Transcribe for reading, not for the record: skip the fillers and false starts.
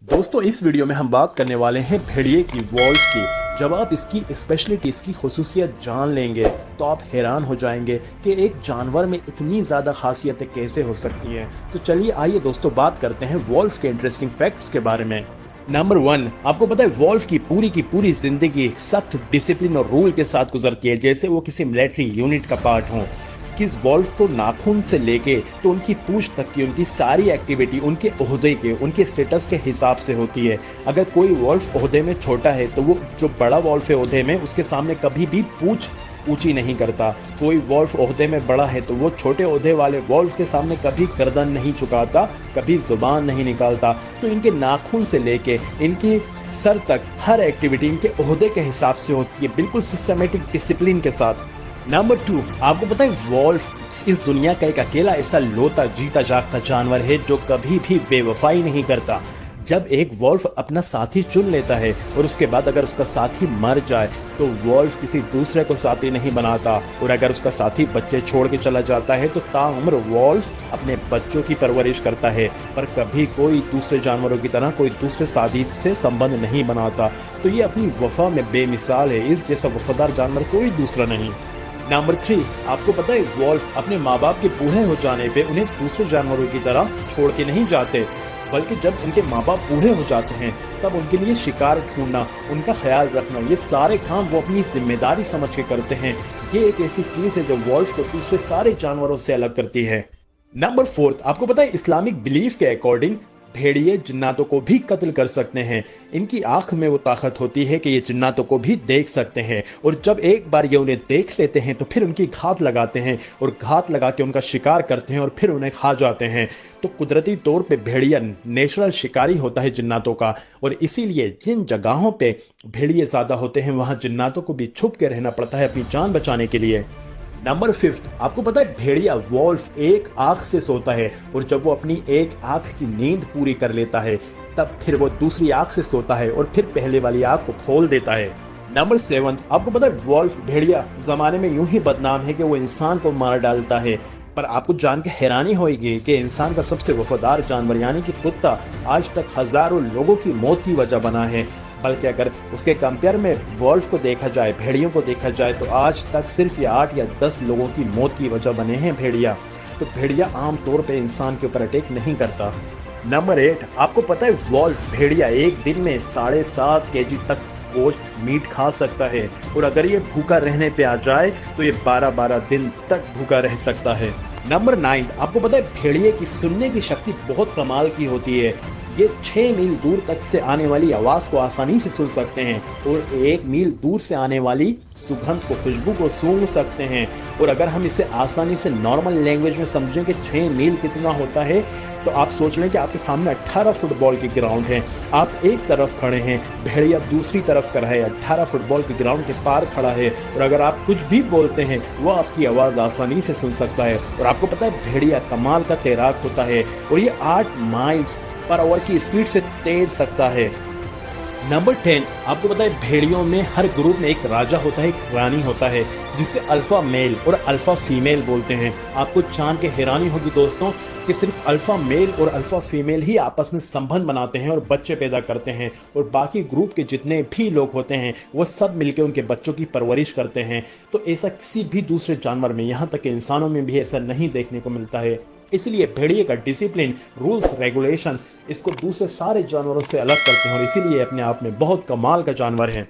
दोस्तों इस वीडियो में हम बात करने वाले हैं भेड़िए की वॉल्फ की। जब आप इसकी स्पेशलिटी इसकी खसूसियत जान लेंगे तो आप हैरान हो जाएंगे कि एक जानवर में इतनी ज़्यादा खासियतें कैसे हो सकती हैं। तो चलिए आइए दोस्तों बात करते हैं वॉल्फ के इंटरेस्टिंग फैक्ट्स के बारे में। नंबर 1, आपको पता है वॉल्फ की पूरी जिंदगी एक सख्त डिसिप्लिन और रूल के साथ गुजरती है, जैसे वो किसी मिलिट्री यूनिट का पार्ट हो। किस वॉल्फ को नाखून से लेके तो उनकी पूंछ तक की उनकी सारी एक्टिविटी उनके ओहदे के उनके स्टेटस के हिसाब से होती है। अगर कोई वॉल्फ ओहदे में छोटा है तो वो जो बड़ा वॉल्फ है ओहदे में उसके सामने कभी भी पूंछ ऊंची नहीं करता। कोई वॉल्फ ओहदे में बड़ा है तो वो छोटे ओहदे वाले वॉल्फ के सामने कभी गर्दन नहीं झुकाता, कभी जुबान नहीं निकालता। तो इनके नाखून से लेके इनकी सर तक हर एक्टिविटी इनके ओहदे के हिसाब से होती है, बिल्कुल सिस्टमेटिक डिसिप्लिन के साथ। नंबर 2, आपको पता है वॉल्फ इस दुनिया का एक अकेला ऐसा लोता जीता जागता जानवर है जो कभी भी बेवफाई नहीं करता। जब एक वॉल्फ अपना साथी चुन लेता है और उसके बाद अगर उसका साथी मर जाए तो वॉल्फ किसी दूसरे को साथी नहीं बनाता, और अगर उसका साथी बच्चे छोड़ के चला जाता है तो ताउम्र वॉल्फ अपने बच्चों की परवरिश करता है, पर कभी कोई दूसरे जानवरों की तरह कोई दूसरे साथी से संबंध नहीं बनाता। तो ये अपनी वफा में बेमिसाल है, इस जैसा वफादार जानवर कोई दूसरा नहीं। नंबर 3, आपको पता है वॉल्फ अपने माँ बाप के बूढ़े हो जाने पे उन्हें दूसरे जानवरों की तरह छोड़ के नहीं जाते, बल्कि जब उनके माँ बाप बूढ़े हो जाते हैं तब उनके लिए शिकार ढूंढना, उनका ख्याल रखना, ये सारे काम वो अपनी जिम्मेदारी समझ के करते हैं। ये एक ऐसी चीज है जो वॉल्फ को दूसरे सारे जानवरों से अलग करती है। नंबर 4, आपको पता है इस्लामिक बिलीफ के अकॉर्डिंग भेड़िए जिन्नातों को भी कत्ल कर सकते हैं। इनकी आंख में वो ताकत होती है कि ये जिन्नातों को भी देख सकते हैं, और जब एक बार ये उन्हें देख लेते हैं तो फिर उनकी घात लगाते हैं और घात लगा के उनका शिकार करते हैं और फिर उन्हें खा जाते हैं। तो कुदरती तौर पे भेड़िया नेचुरल शिकारी होता है जिन्नातों का, और इसीलिए जिन जगहों पे भेड़िए ज्यादा होते हैं वहां जिन्नातों को भी छुप के रहना पड़ता है अपनी जान बचाने के लिए। नंबर 5, आपको पता है भेड़िया वॉल्फ एक आंख से सोता है, और जब वो अपनी एक आंख की नींद पूरी कर लेता है तब फिर वो दूसरी आंख से सोता है और फिर पहले वाली आंख को खोल देता है। नंबर 7, आपको पता है वॉल्फ भेड़िया जमाने में यूं ही बदनाम है कि वो इंसान को मार डालता है, पर आपको जान के हैरानी होगी कि इंसान का सबसे वफादार जानवर यानी कि कुत्ता आज तक हजारों लोगों की मौत की वजह बना है। बल्कि अगर उसके कंपेयर में वॉल्फ को देखा जाए, भेड़ियों को देखा जाए, तो आज तक सिर्फ ये 8 या 10 लोगों की मौत की वजह बने हैं भेड़िया। तो भेड़िया आमतौर पे इंसान के ऊपर अटैक नहीं करता। नंबर 8, आपको पता है वॉल्फ भेड़िया एक दिन में 7.5 केजी तक गोश्त मीट खा सकता है, और अगर ये भूखा रहने पे आ जाए तो ये 12-12 दिन तक भूखा रह सकता है। नंबर 9, आपको पता है भेड़िए की सुनने की शक्ति बहुत कमाल की होती है। ये 6 मील दूर तक से आने वाली आवाज को आसानी से सुन सकते हैं, और 1 मील दूर से आने वाली सुगंध को, खुशबू को सूंघ सकते हैं। और अगर हम इसे आसानी से नॉर्मल लैंग्वेज में समझें कि 6 मील कितना होता है, तो आप सोच लें कि आपके सामने 18 फुटबॉल की ग्राउंड है, आप एक तरफ खड़े हैं, भेड़िया दूसरी तरफ खड़ा है, 18 फुटबॉल की ग्राउंड के पार खड़ा है, और अगर आप कुछ भी बोलते हैं वो आपकी आवाज़ आसानी से सुन सकता है। और आपको पता है भेड़िया कमाल का तैराक होता है, और ये 8 माइल्स पर आवर की स्पीड से तैर सकता है। नंबर 10, आपको पता है भेड़ियों में हर ग्रुप में एक राजा होता है, एक रानी होता है, जिसे अल्फा मेल और अल्फा फीमेल बोलते हैं। आपको जान के हैरानी होगी दोस्तों कि सिर्फ अल्फा मेल और अल्फा फीमेल ही आपस में संबंध बनाते हैं और बच्चे पैदा करते हैं, और बाकी ग्रुप के जितने भी लोग होते हैं वो सब मिलकर उनके बच्चों की परवरिश करते हैं। तो ऐसा किसी भी दूसरे जानवर में, यहाँ तक कि इंसानों में भी ऐसा नहीं देखने को मिलता है। इसलिए भेड़िए का डिसिप्लिन, रूल्स, रेगुलेशन इसको दूसरे सारे जानवरों से अलग करते हैं, और इसीलिए अपने आप में बहुत कमाल का जानवर है।